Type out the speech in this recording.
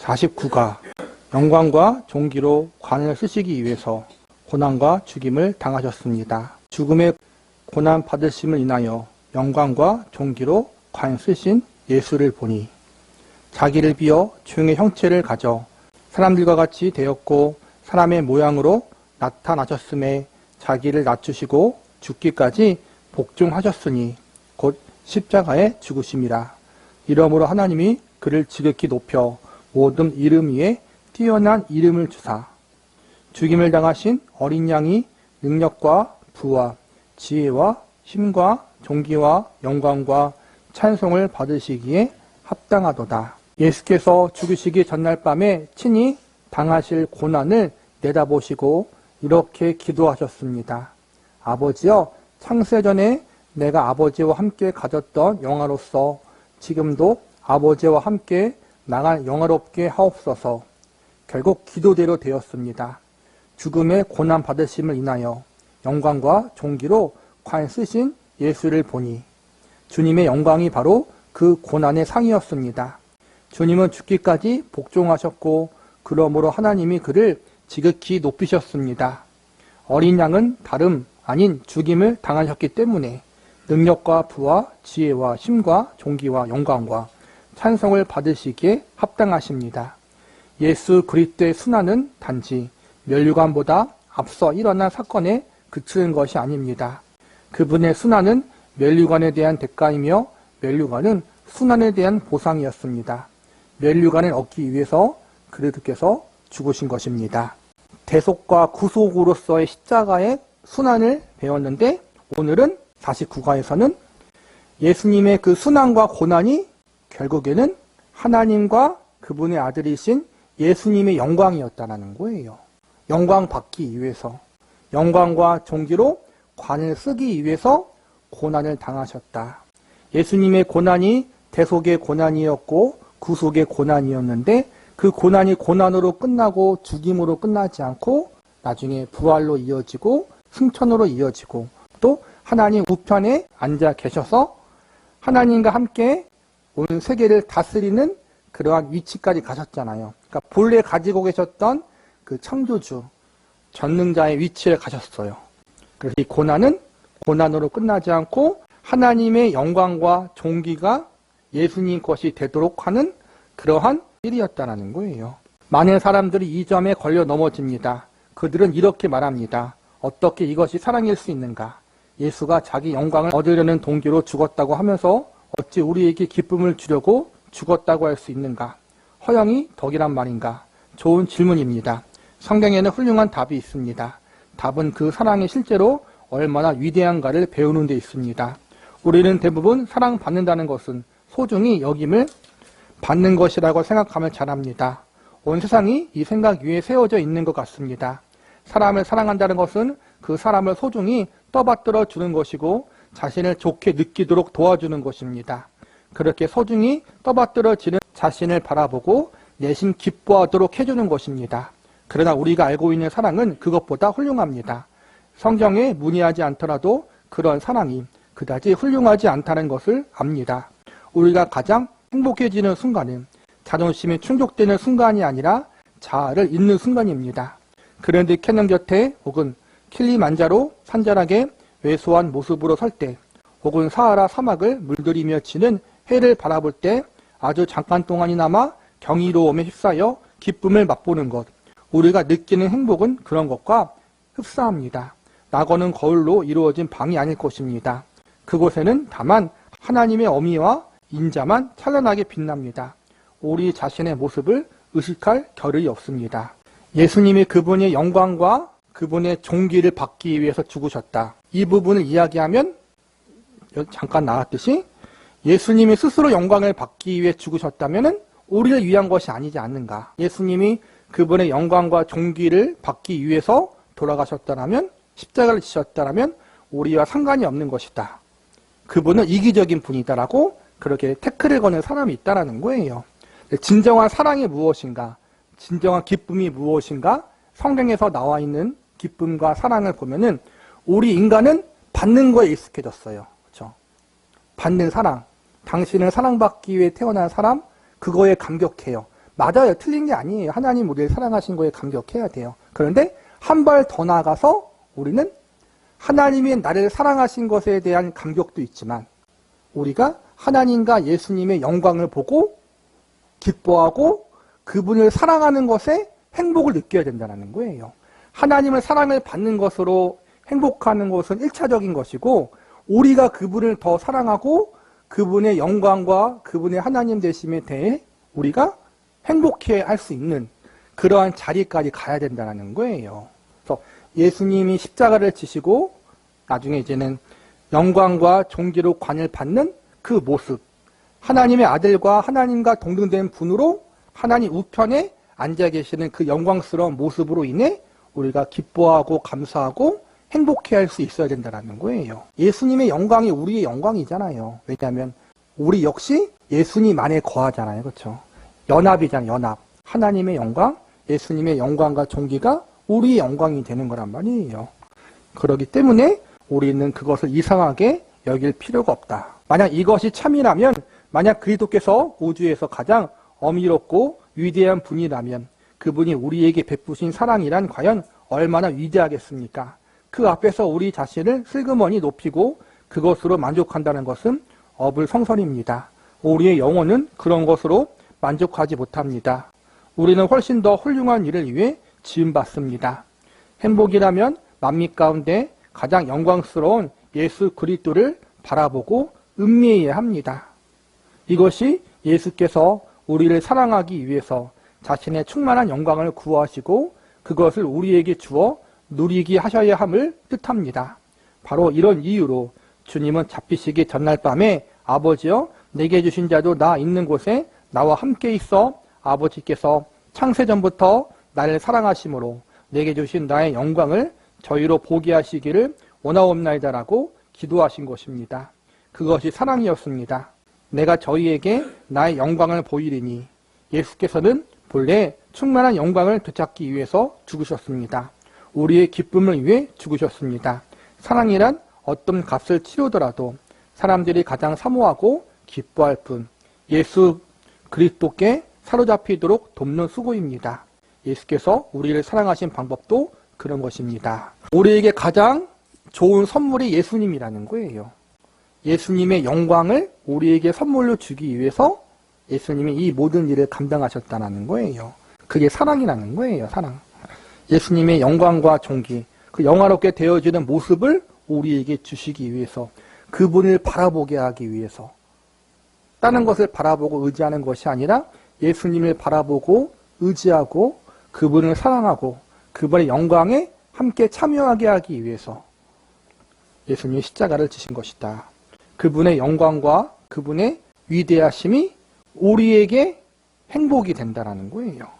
49가 영광과 존귀로 관을 쓰시기 위해서 고난과 죽임을 당하셨습니다. 죽음의 고난 받으심을 인하여 영광과 존귀로 관 쓰신 예수를 보니 자기를 비어 종의 형체를 가져 사람들과 같이 되었고 사람의 모양으로 나타나셨음에 자기를 낮추시고 죽기까지 복종하셨으니 곧 십자가에 죽으심이라. 이러므로 하나님이 그를 지극히 높여 모든 이름 위에 뛰어난 이름을 주사 죽임을 당하신 어린 양이 능력과 부와 지혜와 힘과 존귀와 영광과 찬송을 받으시기에 합당하도다. 예수께서 죽으시기 전날 밤에 친히 당하실 고난을 내다보시고 이렇게 기도하셨습니다. 아버지여, 창세전에 내가 아버지와 함께 가졌던 영화로서 지금도 아버지와 함께 나갈 영화롭게 하옵소서. 결국 기도대로 되었습니다. 죽음의 고난 받으심을 인하여 영광과 존귀로 관 쓰신 예수를 보니 주님의 영광이 바로 그 고난의 상이었습니다. 주님은 죽기까지 복종하셨고 그러므로 하나님이 그를 지극히 높이셨습니다. 어린 양은 다름 아닌 죽임을 당하셨기 때문에 능력과 부와 지혜와 힘과 존귀와 영광과 찬송을 받으시기에 합당하십니다. 예수 그리스도의 순환은 단지 면류관보다 앞서 일어난 사건에 그치는 것이 아닙니다. 그분의 순환은 면류관에 대한 대가이며 면류관은 순환에 대한 보상이었습니다. 면류관을 얻기 위해서 그리스도께서 죽으신 것입니다. 대속과 구속으로서의 십자가의 순환을 배웠는데 오늘은 49가에서는 예수님의 그 순환과 고난이 결국에는 하나님과 그분의 아들이신 예수님의 영광이었다는 거예요. 영광 받기 위해서, 영광과 존귀로 관을 쓰기 위해서 고난을 당하셨다. 예수님의 고난이 대속의 고난이었고 구속의 고난이었는데 그 고난이 고난으로 끝나고 죽임으로 끝나지 않고 나중에 부활로 이어지고 승천으로 이어지고 또 하나님 우편에 앉아 계셔서 하나님과 함께 온 세계를 다스리는 그러한 위치까지 가셨잖아요. 그러니까 본래 가지고 계셨던 그 창조주, 전능자의 위치에 가셨어요. 그래서 이 고난은 고난으로 끝나지 않고 하나님의 영광과 존귀가 예수님 것이 되도록 하는 그러한 일이었다는 거예요. 많은 사람들이 이 점에 걸려 넘어집니다. 그들은 이렇게 말합니다. 어떻게 이것이 사랑일 수 있는가? 예수가 자기 영광을 얻으려는 동기로 죽었다고 하면서 어찌 우리에게 기쁨을 주려고 죽었다고 할 수 있는가? 허영이 덕이란 말인가? 좋은 질문입니다. 성경에는 훌륭한 답이 있습니다. 답은 그 사랑이 실제로 얼마나 위대한가를 배우는 데 있습니다. 우리는 대부분 사랑받는다는 것은 소중히 여김을 받는 것이라고 생각하면 잘합니다. 온 세상이 이 생각 위에 세워져 있는 것 같습니다. 사람을 사랑한다는 것은 그 사람을 소중히 떠받들어 주는 것이고 자신을 좋게 느끼도록 도와주는 것입니다. 그렇게 소중히 떠받들어지는 자신을 바라보고 내심 기뻐하도록 해주는 것입니다. 그러나 우리가 알고 있는 사랑은 그것보다 훌륭합니다. 성경에 문의하지 않더라도 그런 사랑이 그다지 훌륭하지 않다는 것을 압니다. 우리가 가장 행복해지는 순간은 자존심이 충족되는 순간이 아니라 자아를 잊는 순간입니다. 그랜드 캐년 곁에 혹은 킬리만자로 산자락에 왜소한 모습으로 설 때 혹은 사하라 사막을 물들이며 지는 해를 바라볼 때 아주 잠깐 동안이나마 경이로움에 휩싸여 기쁨을 맛보는 것, 우리가 느끼는 행복은 그런 것과 흡사합니다. 낙원은 거울로 이루어진 방이 아닐 것입니다. 그곳에는 다만 하나님의 어미와 인자만 찬란하게 빛납니다. 우리 자신의 모습을 의식할 겨를이 없습니다. 예수님이 그분의 영광과 그분의 존귀를 받기 위해서 죽으셨다. 이 부분을 이야기하면 잠깐 나왔듯이 예수님이 스스로 영광을 받기 위해 죽으셨다면 우리를 위한 것이 아니지 않는가. 예수님이 그분의 영광과 존귀를 받기 위해서 돌아가셨다면 십자가를 지셨다면 우리와 상관이 없는 것이다. 그분은 이기적인 분이다라고 그렇게 태클을 거는 사람이 있다라는 거예요. 진정한 사랑이 무엇인가? 진정한 기쁨이 무엇인가? 성경에서 나와 있는 기쁨과 사랑을 보면은 우리 인간은 받는 거에 익숙해졌어요. 그렇죠? 받는 사랑. 당신을 사랑받기 위해 태어난 사람, 그거에 감격해요. 맞아요. 틀린 게 아니에요. 하나님 우리를 사랑하신 거에 감격해야 돼요. 그런데 한 발 더 나아가서 우리는 하나님이 나를 사랑하신 것에 대한 감격도 있지만 우리가 하나님과 예수님의 영광을 보고 기뻐하고 그분을 사랑하는 것에 행복을 느껴야 된다는 거예요. 하나님의 사랑을 받는 것으로 행복하는 것은 1차적인 것이고 우리가 그분을 더 사랑하고 그분의 영광과 그분의 하나님 되심에 대해 우리가 행복해 할 수 있는 그러한 자리까지 가야 된다는 거예요. 그래서 예수님이 십자가를 지시고 나중에 이제는 영광과 존귀로 관을 받는 그 모습, 하나님의 아들과 하나님과 동등된 분으로 하나님 우편에 앉아 계시는 그 영광스러운 모습으로 인해 우리가 기뻐하고 감사하고 행복해 할 수 있어야 된다는 거예요. 예수님의 영광이 우리의 영광이잖아요. 왜냐하면 우리 역시 예수님 안에 거하잖아요. 그렇죠? 연합이잖아요. 연합. 하나님의 영광, 예수님의 영광과 존귀가 우리의 영광이 되는 거란 말이에요. 그렇기 때문에 우리는 그것을 이상하게 여길 필요가 없다. 만약 이것이 참이라면, 만약 그리스도께서 우주에서 가장 어미롭고 위대한 분이라면 그분이 우리에게 베푸신 사랑이란 과연 얼마나 위대하겠습니까? 그 앞에서 우리 자신을 슬그머니 높이고 그것으로 만족한다는 것은 어불성설입니다. 우리의 영혼은 그런 것으로 만족하지 못합니다. 우리는 훨씬 더 훌륭한 일을 위해 지음받습니다. 행복이라면 만민 가운데 가장 영광스러운 예수 그리스도를 바라보고 음미해야 합니다. 이것이 예수께서 우리를 사랑하기 위해서 자신의 충만한 영광을 구하시고 그것을 우리에게 주어 누리게 하셔야 함을 뜻합니다. 바로 이런 이유로 주님은 잡히시기 전날 밤에 아버지여 내게 주신 자도 나 있는 곳에 나와 함께 있어 아버지께서 창세전부터 나를 사랑하심으로 내게 주신 나의 영광을 저희로 보게 하시기를 원하옵나이다라고 기도하신 것입니다. 그것이 사랑이었습니다. 내가 저희에게 나의 영광을 보이리니 예수께서는 본래 충만한 영광을 되찾기 위해서 죽으셨습니다. 우리의 기쁨을 위해 죽으셨습니다. 사랑이란 어떤 값을 치르더라도 사람들이 가장 사모하고 기뻐할 뿐 예수 그리스도께 사로잡히도록 돕는 수고입니다. 예수께서 우리를 사랑하신 방법도 그런 것입니다. 우리에게 가장 좋은 선물이 예수님이라는 거예요. 예수님의 영광을 우리에게 선물로 주기 위해서 예수님이 이 모든 일을 감당하셨다는 거예요. 그게 사랑이라는 거예요. 사랑. 예수님의 영광과 존귀, 그 영화롭게 되어지는 모습을 우리에게 주시기 위해서, 그분을 바라보게 하기 위해서, 다른 것을 바라보고 의지하는 것이 아니라 예수님을 바라보고 의지하고 그분을 사랑하고 그분의 영광에 함께 참여하게 하기 위해서 예수님이 십자가를 지신 것이다. 그분의 영광과 그분의 위대하심이 우리에게 행복이 된다는 거예요.